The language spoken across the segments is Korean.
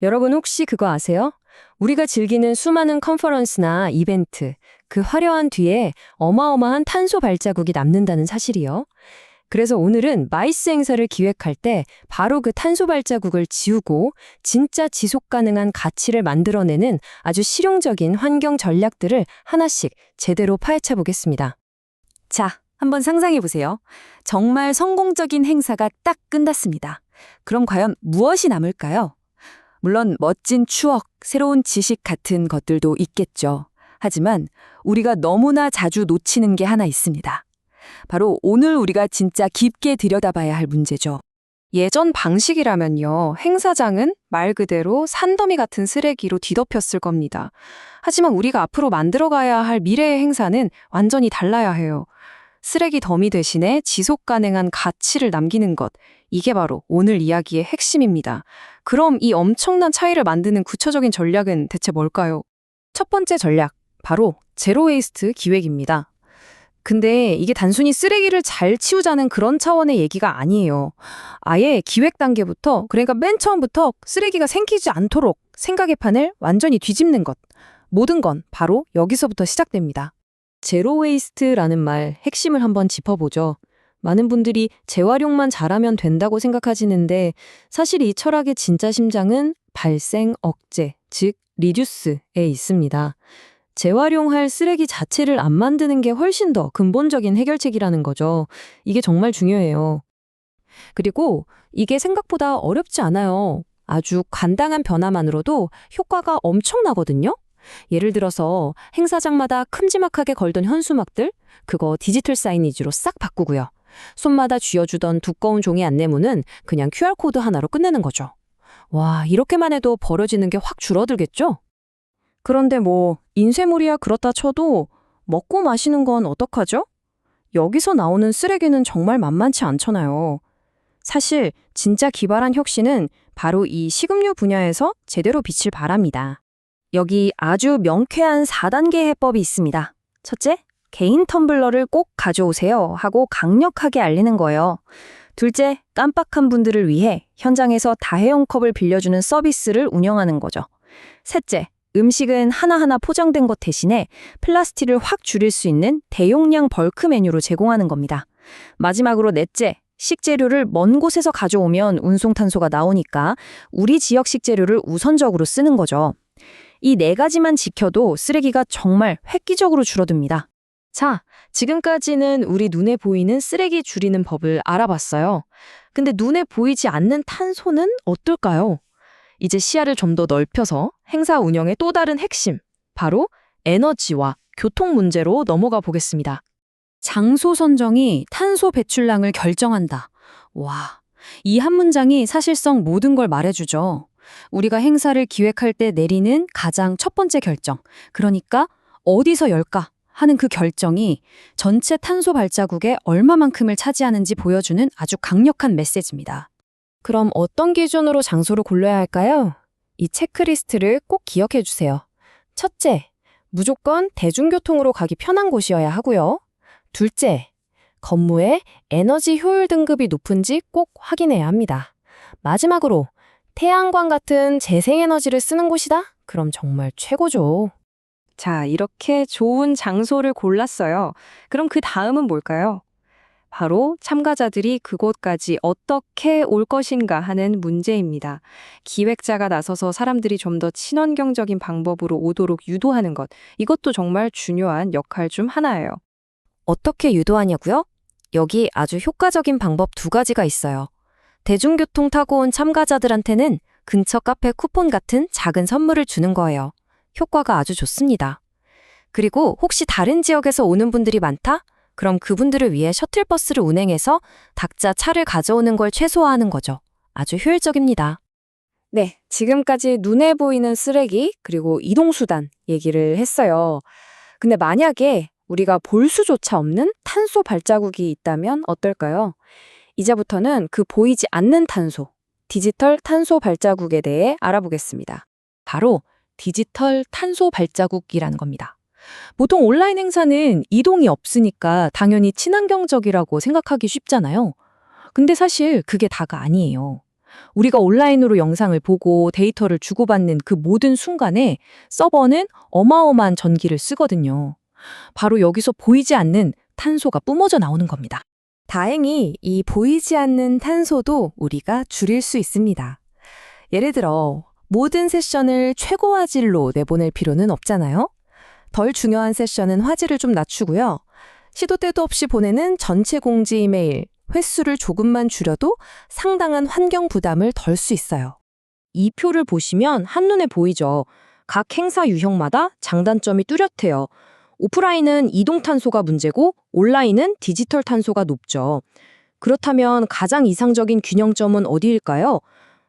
여러분 혹시 그거 아세요? 우리가 즐기는 수많은 컨퍼런스나 이벤트, 그 화려한 뒤에 어마어마한 탄소 발자국이 남는다는 사실이요. 그래서 오늘은 마이스 행사를 기획할 때 바로 그 탄소 발자국을 지우고 진짜 지속 가능한 가치를 만들어내는 아주 실용적인 환경 전략들을 하나씩 제대로 파헤쳐 보겠습니다. 자, 한번 상상해 보세요. 정말 성공적인 행사가 딱 끝났습니다. 그럼 과연 무엇이 남을까요? 물론 멋진 추억, 새로운 지식 같은 것들도 있겠죠. 하지만 우리가 너무나 자주 놓치는 게 하나 있습니다. 바로 오늘 우리가 진짜 깊게 들여다봐야 할 문제죠. 예전 방식이라면요, 행사장은 말 그대로 산더미 같은 쓰레기로 뒤덮였을 겁니다. 하지만 우리가 앞으로 만들어가야 할 미래의 행사는 완전히 달라야 해요. 쓰레기 더미 대신에 지속 가능한 가치를 남기는 것, 이게 바로 오늘 이야기의 핵심입니다. 그럼 이 엄청난 차이를 만드는 구체적인 전략은 대체 뭘까요? 첫 번째 전략, 바로 제로 웨이스트 기획입니다. 근데 이게 단순히 쓰레기를 잘 치우자는 그런 차원의 얘기가 아니에요. 아예 기획 단계부터, 그러니까 맨 처음부터 쓰레기가 생기지 않도록 생각의 판을 완전히 뒤집는 것. 모든 건 바로 여기서부터 시작됩니다. 제로 웨이스트라는 말 핵심을 한번 짚어보죠. 많은 분들이 재활용만 잘하면 된다고 생각하시는데 사실 이 철학의 진짜 심장은 발생 억제, 즉 리듀스에 있습니다. 재활용할 쓰레기 자체를 안 만드는 게 훨씬 더 근본적인 해결책이라는 거죠. 이게 정말 중요해요. 그리고 이게 생각보다 어렵지 않아요. 아주 간단한 변화만으로도 효과가 엄청나거든요. 예를 들어서 행사장마다 큼지막하게 걸던 현수막들, 그거 디지털 사이니지로 싹 바꾸고요. 손마다 쥐어주던 두꺼운 종이 안내문은 그냥 QR코드 하나로 끝내는 거죠. 와, 이렇게만 해도 버려지는 게 확 줄어들겠죠? 그런데 인쇄물이야 그렇다 쳐도 먹고 마시는 건 어떡하죠? 여기서 나오는 쓰레기는 정말 만만치 않잖아요. 사실 진짜 기발한 혁신은 바로 이 식음료 분야에서 제대로 빛을 발합니다. 여기 아주 명쾌한 4단계 해법이 있습니다. 첫째, 개인 텀블러를 꼭 가져오세요 하고 강력하게 알리는 거예요. 둘째, 깜빡한 분들을 위해 현장에서 다회용 컵을 빌려주는 서비스를 운영하는 거죠. 셋째, 음식은 하나하나 포장된 것 대신에 플라스틱을 확 줄일 수 있는 대용량 벌크 메뉴로 제공하는 겁니다. 마지막으로 넷째, 식재료를 먼 곳에서 가져오면 운송탄소가 나오니까 우리 지역 식재료를 우선적으로 쓰는 거죠. 이 네 가지만 지켜도 쓰레기가 정말 획기적으로 줄어듭니다. 자, 지금까지는 우리 눈에 보이는 쓰레기 줄이는 법을 알아봤어요. 근데 눈에 보이지 않는 탄소는 어떨까요? 이제 시야를 좀 더 넓혀서 행사 운영의 또 다른 핵심, 바로 에너지와 교통 문제로 넘어가 보겠습니다. 장소 선정이 탄소 배출량을 결정한다. 와, 이 한 문장이 사실상 모든 걸 말해주죠. 우리가 행사를 기획할 때 내리는 가장 첫 번째 결정, 그러니까 어디서 열까 하는 그 결정이 전체 탄소 발자국의 얼마만큼을 차지하는지 보여주는 아주 강력한 메시지입니다. 그럼 어떤 기준으로 장소를 골라야 할까요? 이 체크리스트를 꼭 기억해 주세요. 첫째, 무조건 대중교통으로 가기 편한 곳이어야 하고요. 둘째, 건물의 에너지 효율 등급이 높은지 꼭 확인해야 합니다. 마지막으로, 태양광 같은 재생에너지를 쓰는 곳이다? 그럼 정말 최고죠. 자, 이렇게 좋은 장소를 골랐어요. 그럼 그 다음은 뭘까요? 바로 참가자들이 그곳까지 어떻게 올 것인가 하는 문제입니다. 기획자가 나서서 사람들이 좀 더 친환경적인 방법으로 오도록 유도하는 것, 이것도 정말 중요한 역할 중 하나예요. 어떻게 유도하냐고요? 여기 아주 효과적인 방법 두 가지가 있어요. 대중교통 타고 온 참가자들한테는 근처 카페 쿠폰 같은 작은 선물을 주는 거예요. 효과가 아주 좋습니다. 그리고 혹시 다른 지역에서 오는 분들이 많다? 그럼 그분들을 위해 셔틀버스를 운행해서 각자 차를 가져오는 걸 최소화하는 거죠. 아주 효율적입니다. 네, 지금까지 눈에 보이는 쓰레기 그리고 이동수단 얘기를 했어요. 근데 만약에 우리가 볼 수조차 없는 탄소 발자국이 있다면 어떨까요? 이제부터는 그 보이지 않는 탄소, 디지털 탄소 발자국에 대해 알아보겠습니다. 바로 디지털 탄소 발자국이라는 겁니다. 보통 온라인 행사는 이동이 없으니까 당연히 친환경적이라고 생각하기 쉽잖아요. 근데 사실 그게 다가 아니에요. 우리가 온라인으로 영상을 보고 데이터를 주고받는 그 모든 순간에 서버는 어마어마한 전기를 쓰거든요. 바로 여기서 보이지 않는 탄소가 뿜어져 나오는 겁니다. 다행히 이 보이지 않는 탄소도 우리가 줄일 수 있습니다. 예를 들어 모든 세션을 최고 화질로 내보낼 필요는 없잖아요. 덜 중요한 세션은 화질을 좀 낮추고요. 시도 때도 없이 보내는 전체 공지 이메일 횟수를 조금만 줄여도 상당한 환경 부담을 덜 수 있어요. 이 표를 보시면 한눈에 보이죠. 각 행사 유형마다 장단점이 뚜렷해요. 오프라인은 이동 탄소가 문제고 온라인은 디지털 탄소가 높죠. 그렇다면 가장 이상적인 균형점은 어디일까요?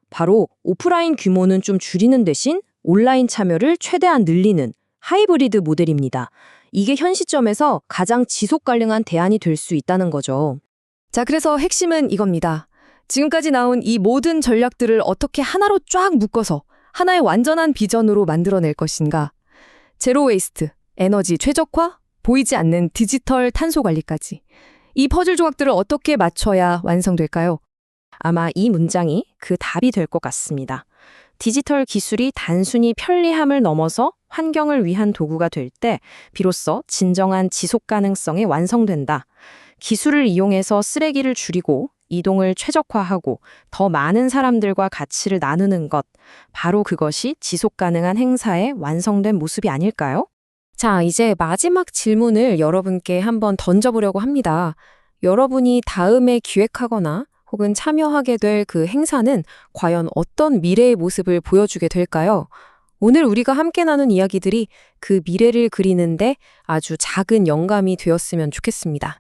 바로 오프라인 규모는 좀 줄이는 대신 온라인 참여를 최대한 늘리는 하이브리드 모델입니다. 이게 현 시점에서 가장 지속 가능한 대안이 될 수 있다는 거죠. 자, 그래서 핵심은 이겁니다. 지금까지 나온 이 모든 전략들을 어떻게 하나로 쫙 묶어서 하나의 완전한 비전으로 만들어낼 것인가. 제로 웨이스트, 에너지 최적화, 보이지 않는 디지털 탄소 관리까지. 이 퍼즐 조각들을 어떻게 맞춰야 완성될까요? 아마 이 문장이 그 답이 될 것 같습니다. 디지털 기술이 단순히 편리함을 넘어서 환경을 위한 도구가 될 때 비로소 진정한 지속 가능성이 완성된다. 기술을 이용해서 쓰레기를 줄이고 이동을 최적화하고 더 많은 사람들과 가치를 나누는 것, 바로 그것이 지속 가능한 행사의 완성된 모습이 아닐까요? 자, 이제 마지막 질문을 여러분께 한번 던져보려고 합니다. 여러분이 다음에 기획하거나 혹은 참여하게 될 그 행사는 과연 어떤 미래의 모습을 보여주게 될까요? 오늘 우리가 함께 나눈 이야기들이 그 미래를 그리는데 아주 작은 영감이 되었으면 좋겠습니다.